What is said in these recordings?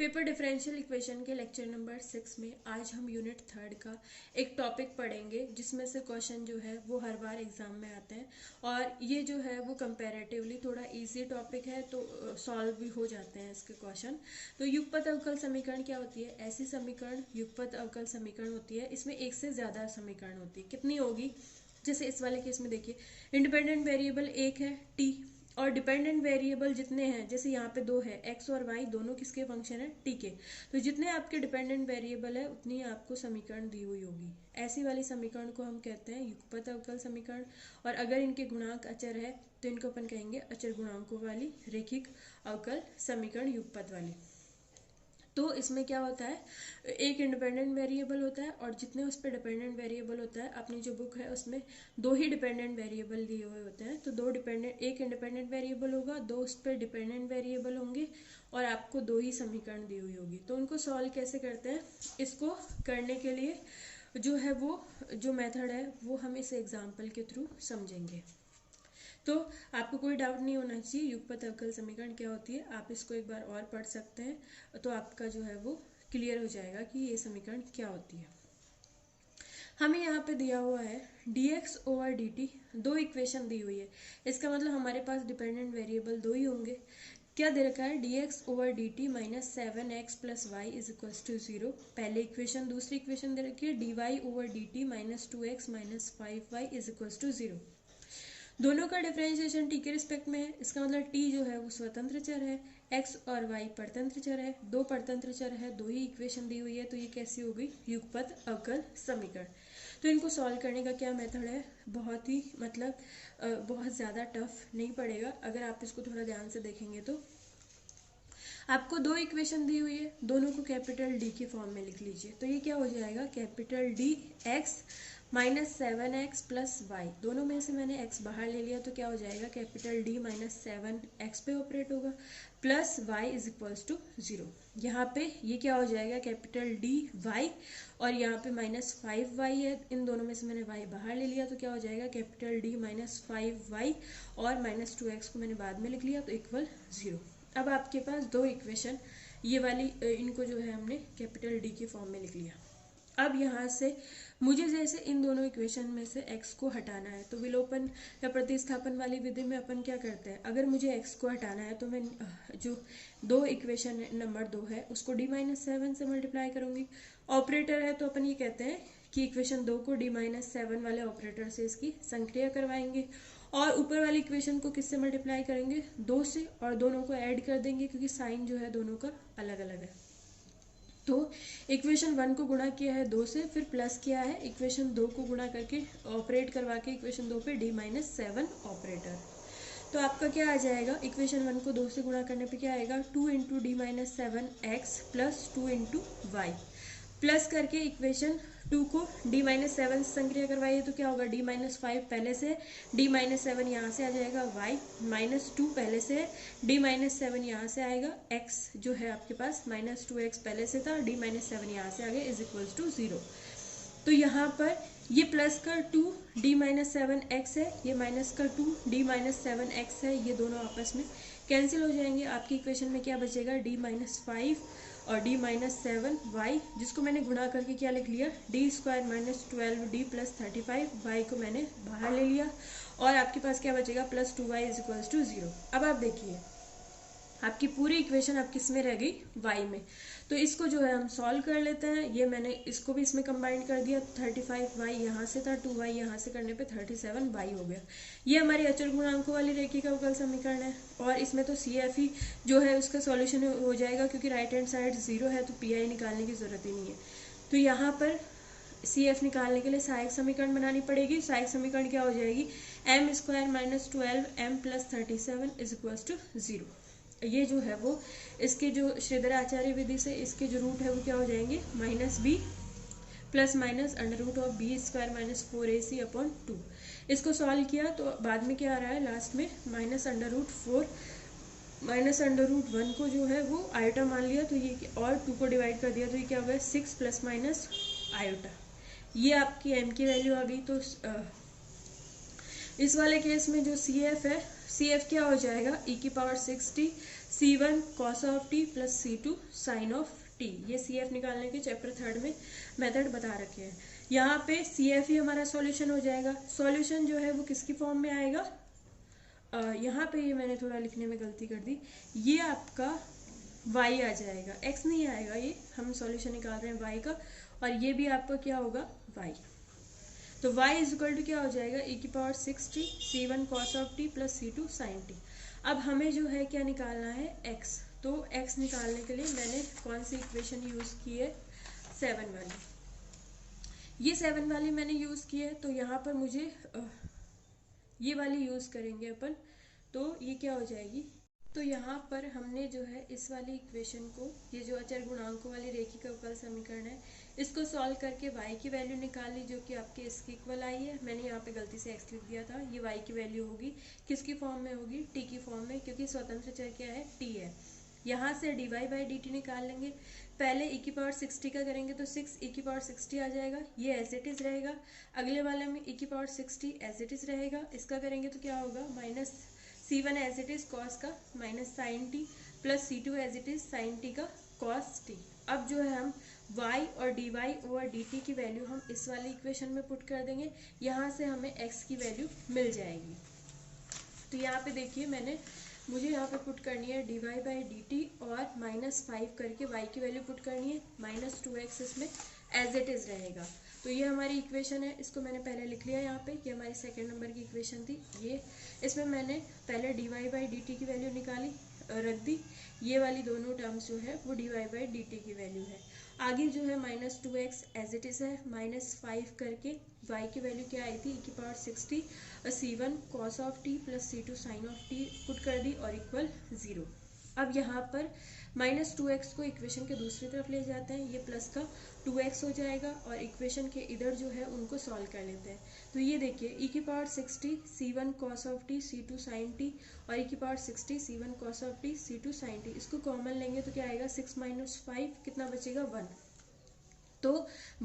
Paper differential equation के lecture number 6 में आज हम यूनिट 3 का एक टॉपिक पढ़ेंगे जिसमें से क्वेश्चन जो है वो हर बार एग्जाम में आते हैं और ये जो है वो कंपैरेटिवली थोड़ा इजी टॉपिक है तो सॉल्व भी हो जाते हैं इसके क्वेश्चन। तो युगपत अवकल समीकरण क्या होती है? ऐसी समीकरण युगपत अवकल समीकरण होती है, इसमें एक से ज्यादा समीकरण होती है। कितनी होगी? जैसे इस वाले केस में देखिए, इंडिपेंडेंट वेरिएबल एक है टी और डिपेंडेंट वेरिएबल जितने हैं, जैसे यहाँ पे दो है एक्स और वाई, दोनों किसके फंक्शन है? टी के। तो जितने आपके डिपेंडेंट वेरिएबल है उतनी आपको समीकरण दी हुई होगी। ऐसी वाली समीकरण को हम कहते हैं युगपत अवकल समीकरण। और अगर इनके गुणांक अचर है तो इनको अपन कहेंगे अचर गुणांकों वाली रेखिक अवकल समीकरण युगपत वाली। तो इसमें क्या होता है, एक इंडिपेंडेंट वेरिएबल होता है और जितने उस पर डिपेंडेंट वेरिएबल होता है, अपनी जो बुक है उसमें दो ही डिपेंडेंट वेरिएबल दिए हुए होते हैं। तो एक इंडिपेंडेंट वेरिएबल होगा, दो उस पर डिपेंडेंट वेरिएबल होंगे और आपको दो ही समीकरण दी हुई होगी। तो उनको सॉल्व कैसे करते हैं, इसको करने के लिए जो है वो जो मेथड है वो हम इस एग्जाम्पल के थ्रू समझेंगे। तो आपको कोई डाउट नहीं होना चाहिए युगपत अवकल समीकरण क्या होती है। आप इसको एक बार और पढ़ सकते हैं तो आपका जो है वो क्लियर हो जाएगा कि ये समीकरण क्या होती है। हमें यहाँ पे दिया हुआ है dx ओवर dt, दो इक्वेशन दी हुई है। इसका मतलब हमारे पास डिपेंडेंट वेरिएबल दो ही होंगे। क्या दे रखा है? dx over dt minus 7x plus Y is equals to 0, पहले इक्वेशन। दूसरी इक्वेशन दे रखी है dy over dt minus 2x minus 5y is equals to 0। दोनों का डिफरेंशिएशन टी के रिस्पेक्ट में है। इसका मतलब टी जो है वो स्वतंत्र चर है, एक्स और वाई परतंत्र चर है। दो परतंत्र चर है, दो ही इक्वेशन दी हुई है, तो ये कैसी हो गई? युगपत अवकल समीकरण। तो इनको सॉल्व करने का क्या मेथड है? बहुत ही बहुत ज़्यादा टफ नहीं पड़ेगा अगर आप इसको थोड़ा ध्यान से देखेंगे। तो आपको दो इक्वेशन दी हुई है, दोनों को कैपिटल डी के फॉर्म में लिख लीजिए। तो ये क्या हो जाएगा? Capital D X minus 7x plus Y, दोनों में से मैंने x बाहर ले लिया तो क्या हो जाएगा? कैपिटल डी माइनस 7x पे ऑपरेट होगा plus y is equals to 0। यहाँ पे ये क्या हो जाएगा? कैपिटल डी वाई और यहाँ पे माइनस 5y है, इन दोनों में से मैंने y बाहर ले लिया तो क्या हो जाएगा? कैपिटल डी माइनस 5y और माइनस 2x को मैंने बाद में लिख लिया तो इक्वल 0। अब आपके पास दो इक्वेशन, ये वाली इनको जो है हमने कैपिटल डी के फॉर्म में लिख लिया। अब यहाँ से मुझे जैसे इन दोनों इक्वेशन में से x को हटाना है, तो विलोपन या प्रतिस्थापन वाली विधि में अपन क्या करते हैं, अगर मुझे x को हटाना है तो मैं जो दो इक्वेशन नंबर 2 है उसको d-7 से मल्टीप्लाई करूंगी। ऑपरेटर है तो अपन ये कहते हैं कि इक्वेशन 2 को d-7 वाले ऑपरेटर से इसकी संक्रिया करवाएंगे और ऊपर वाली इक्वेशन को किससे मल्टीप्लाई करेंगे? 2 से, और दोनों को ऐड कर देंगे क्योंकि साइन जो है दोनों का अलग अलग है। तो इक्वेशन 1 को गुणा किया है 2 से, फिर प्लस किया है इक्वेशन 2 को गुणा करके ऑपरेट करवा के इक्वेशन 2 पे d-7 ऑपरेटर। तो आपका क्या आ जाएगा? इक्वेशन 1 को 2 से गुणा करने पे क्या आएगा? 2 into d-7x plus 2 into Y, plus करके इक्वेशन 2 को d-7 से संक्रिया करवाइए तो क्या होगा? d-5 पहले से, d-7 यहाँ से आ जाएगा, y -2 पहले से है, d-7 यहाँ से आएगा, x जो है आपके पास -2x पहले से था, d-7 यहाँ से आ गया इज इक्वल्स टू 0। तो यहाँ पर ये प्लस का 2 d-7x है, ये माइनस का 2 d-7x है, ये दोनों आपस में कैंसिल हो जाएंगे। आपकी इक्वेशन में क्या बचेगा? d-5 और d-7 y, जिसको मैंने गुणा करके क्या लिख लिया? d² minus 12d plus 35, y को मैंने बाहर ले लिया और आपके पास क्या बचेगा? Plus 2y is equals to 0। अब आप देखिए आपकी पूरी इक्वेशन अब किस में रह गई? y में। तो इसको जो है हम सॉल्व कर लेते हैं। ये मैंने इसको भी इसमें कंबाइन कर दिया, 35y यहाँ से था, 2y यहाँ से करने पे 37y हो गया। ये हमारी अचर गुणांकों वाली रेखिक अवकल समीकरण है और इसमें तो CF ही जो है उसका सॉल्यूशन हो जाएगा क्योंकि राइट हैंड साइड 0 है तो PI निकालने की जरूरत ही नहीं है। तो यहाँ पर CF निकालने के लिए सहायक समीकरण बनानी पड़ेगी। सहायक समीकरण क्या हो जाएगी? m² minus 12m plus 37 is equals to 0। ये जो है वो इसके जो श्रीधर आचार्य विधि से इसके जो रूट है वो क्या हो जाएंगे? -b plus minus √b² minus 4ac upon 2। इसको सॉल्व किया तो बाद में क्या आ रहा है? लास्ट में -√4 -√1 को जो है वो आयोटा मान लिया तो ये और 2 को डिवाइड कर दिया तो ये क्या हो गया? 6 प्लस माइनस आयोटा। ये आपकी m की वैल्यू आ गई। तो इस वाले केस में जो सी एफ है, सी एफ क्या हो जाएगा, ई की power 6t c1 cos of t plus c2 sine of t। ये सी एफ निकालने के चैप्टर 3 में मेथड बता रखे हैं। यहाँ पे सी एफ ही हमारा सॉल्यूशन हो जाएगा। सॉल्यूशन जो है वो किसकी फॉर्म में आएगा, यहाँ पे ये मैंने थोड़ा लिखने में गलती कर दी, ये आपका y आ जाएगा, x नहीं आएगा। ये हम सॉल्यूशन निकाल रहे हैं y का, और ये भी आपका क्या होगा, y। तो y इज इक्वल टू क्या हो जाएगा, e की power 6t c1 cos of t plus c2 sin t। अब हमें जो है क्या निकालना है, x। तो x निकालने के लिए मैंने कौन सी इक्वेशन यूज की है, 7 वाली। ये 7 वाली मैंने यूज की है, तो यहाँ पर मुझे ये वाली यूज करेंगे अपन, तो ये क्या हो जाएगी। तो यहाँ पर हमने जो है इस वाली इक्वेशन को, ये जो अचर गुणांकों वाली रेखिक अवकल समीकरण है, इसको सॉल्व करके y की वैल्यू निकाल ली, जो कि आपके इसके इक्वल आई है। मैंने यहाँ पे गलती से x लिख दिया था। ये y की वैल्यू होगी किसकी फॉर्म में होगी, t की फॉर्म में, क्योंकि स्वतंत्र चर क्या है, t है। यहाँ से dy बाई dt निकाल लेंगे। पहले e की पावर 60 का करेंगे तो 6 e की पावर 60 आ जाएगा, ये एज इट इज रहेगा। अगले वाले में e की पावर 60 एज इट इज रहेगा। इसका करेंगे तो क्या होगा, minus c1 as it is cos का minus sine t plus c2 as it is sine t का कॉस टी। अब जो है हम y और dy ओवर dt की वैल्यू हम इस वाली इक्वेशन में पुट कर देंगे। यहाँ से हमें x की वैल्यू मिल जाएगी। तो यहाँ पे देखिए मुझे यहाँ पे पुट करनी है dy बाई dt और -5 करके y की वैल्यू पुट करनी है, -2x इसमें एज इट इज रहेगा। तो ये हमारी इक्वेशन है, इसको मैंने पहले लिख लिया यहाँ पे, ये हमारी सेकंड नंबर की इक्वेशन थी। ये इसमें मैंने पहले dy बाई dt की वैल्यू निकाली, रख दी। ये वाली दोनों टर्म्स जो है वो dy बाई dt की वैल्यू है। आगे जो है -2x एज इट इज है, -5 करके y की वैल्यू क्या आई थी, e की power 60 c1 cos of t plus c2 sine of t put कर दी और इक्वल 0। अब यहाँ पर -2x को इक्वेशन के दूसरी तरफ ले जाते हैं, ये प्लस का 2x हो जाएगा, और इक्वेशन के इधर जो है उनको सॉल्व कर लेते हैं। तो ये देखिए e की power 60 c1 cos of t c2 sin t और e की power 60 c1 cos of t c2 sin t, इसको कॉमन लेंगे तो क्या आएगा, 6 - 5 कितना बचेगा, 1। तो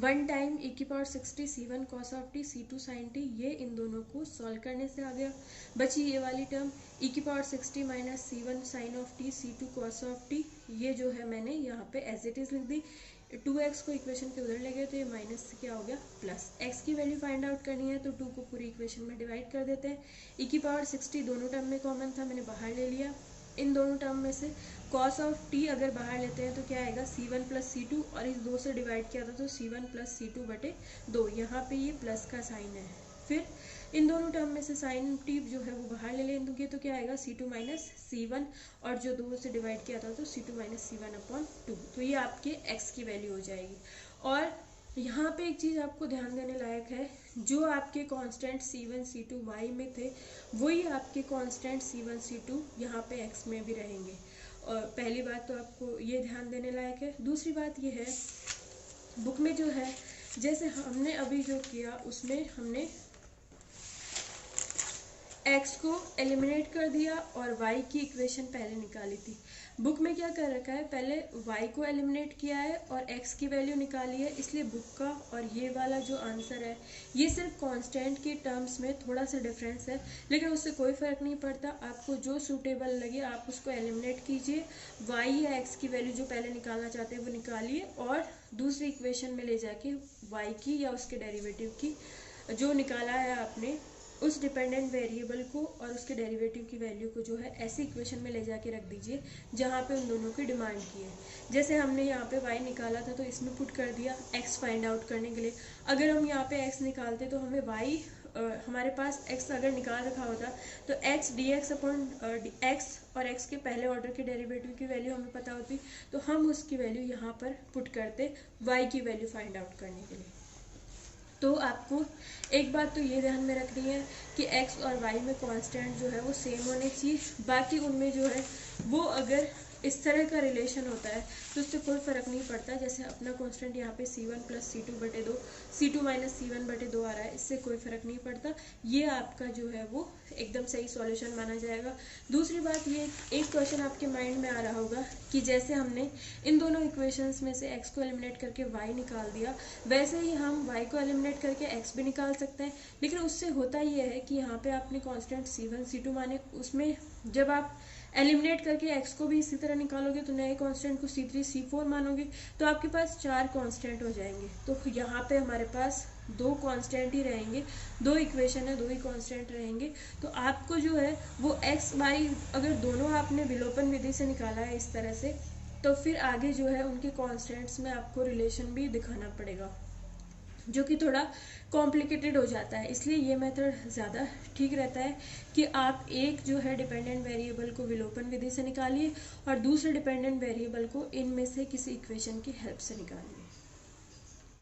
1 टाइम e की power 60 c1 cos of t c2 sin t, ये इन दोनों को सॉल्व करने से आ गया। बची ये वाली टर्म e की power 60 minus c1 sin of t c2 cos of t, ये जो है मैंने यहाँ पे एज इट इज लिख दी। 2x को इक्वेशन के उधर ले गए तो ये माइनस से क्या हो गया, प्लस। x की वैल्यू फाइंड आउट करनी है तो 2 को पूरी इक्वेशन में डिवाइड कर देते हैं। e की पावर 60 दोनों टर्म में कॉमन था, मैंने बाहर ले लिया। इन दोनों टर्म में से cos ऑफ t अगर बाहर लेते हैं तो क्या आएगा, c1 प्लस c2, और इस 2 से डिवाइड किया था तो c1 प्लस c2 बटे 2। यहाँ पे ये प्लस का साइन है। फिर इन दोनों टर्म में से साइन t जो है वो बाहर ले लेंगे तो क्या आएगा, c2 माइनस c1, और जो 2 से डिवाइड किया था तो c2 माइनस c1 अपॉन 2। तो ये आपके x की वैल्यू हो जाएगी। और यहाँ पे एक चीज़ आपको ध्यान देने लायक है, जो आपके कांस्टेंट c1 c2 y में थे वही आपके कांस्टेंट c1 c2 यहाँ पे x में भी रहेंगे। और पहली बात तो आपको ये ध्यान देने लायक है। दूसरी बात ये है, बुक में जो है जैसे हमने अभी जो किया उसमें हमने x को एलिमिनेट कर दिया और y की इक्वेशन पहले निकाली थी। बुक में क्या कर रखा है, पहले y को एलिमिनेट किया है और x की वैल्यू निकाली है, इसलिए बुक का और ये वाला जो आंसर है ये सिर्फ कांस्टेंट के टर्म्स में थोड़ा सा डिफरेंस है, लेकिन उससे कोई फ़र्क नहीं पड़ता। आपको जो सूटेबल लगे आप उसको एलिमिनेट कीजिए, y या x की वैल्यू जो पहले निकालना चाहते हैं वो निकालिए और दूसरी इक्वेशन में ले जाके y की या उसके डेरिवेटिव की जो निकाला है आपने उस डिपेंडेंट वेरिएबल को और उसके डेरिवेटिव की वैल्यू को जो है ऐसी इक्वेशन में ले जाके रख दीजिए जहाँ पे उन दोनों की डिमांड की है। जैसे हमने यहाँ पे y निकाला था तो इसमें पुट कर दिया x फाइंड आउट करने के लिए। अगर हम यहाँ पे x निकालते तो हमें y हमारे पास x अगर निकाल रखा होता तो x dx अपॉन x और x के पहले ऑर्डर के डेरिवेटिव की वैल्यू हमें पता होती तो हम उसकी वैल्यू यहाँ पर पुट करते y की वैल्यू फाइंड आउट करने के लिए। तो आपको एक बात तो ये ध्यान में रखनी है कि x और y में कांस्टेंट जो है वो सेम होने चाहिए, बाकी उनमें जो है वो अगर इस तरह का रिलेशन होता है तो उससे कोई फ़र्क नहीं पड़ता। जैसे अपना कांस्टेंट यहाँ पे C1 plus C2/2, C2 minus C1/2 आ रहा है, इससे कोई फ़र्क नहीं पड़ता। ये आपका जो है वो एकदम सही सॉल्यूशन माना जाएगा। दूसरी बात ये, एक क्वेश्चन आपके माइंड में आ रहा होगा कि जैसे हमने इन दोनों इक्वेशंस में से x को एलिमिनेट करके y निकाल दिया, वैसे ही हम y को एलिमिनेट करके x भी निकाल सकते हैं। लेकिन उससे होता ये है कि यहाँ पे आपने कांस्टेंट C1 C2 माने, उसमें जब आप एलिमिनेट करके x को भी इसी तरह निकालोगे तो नए कांस्टेंट को C3 C4 मानोगे तो आपके पास 4 कांस्टेंट हो जाएंगे। तो यहाँ पे हमारे पास 2 कांस्टेंट ही रहेंगे, 2 इक्वेशन है, 2 ही कांस्टेंट रहेंगे। तो आपको जो है वो x y अगर दोनों आपने विलोपन विधि से निकाला है इस तरह से, तो फिर आगे जो है उनके कांस्टेंट्स में आपको रिलेशन भी दिखाना पड़ेगा, जो कि थोड़ा कॉम्प्लिकेटेड हो जाता है। इसलिए ये मेथड ज़्यादा ठीक रहता है कि आप एक जो है डिपेंडेंट वेरिएबल को विलोपन विधि से निकालिए और दूसरे डिपेंडेंट वेरिएबल को इनमें से किसी इक्वेशन की हेल्प से निकालिए।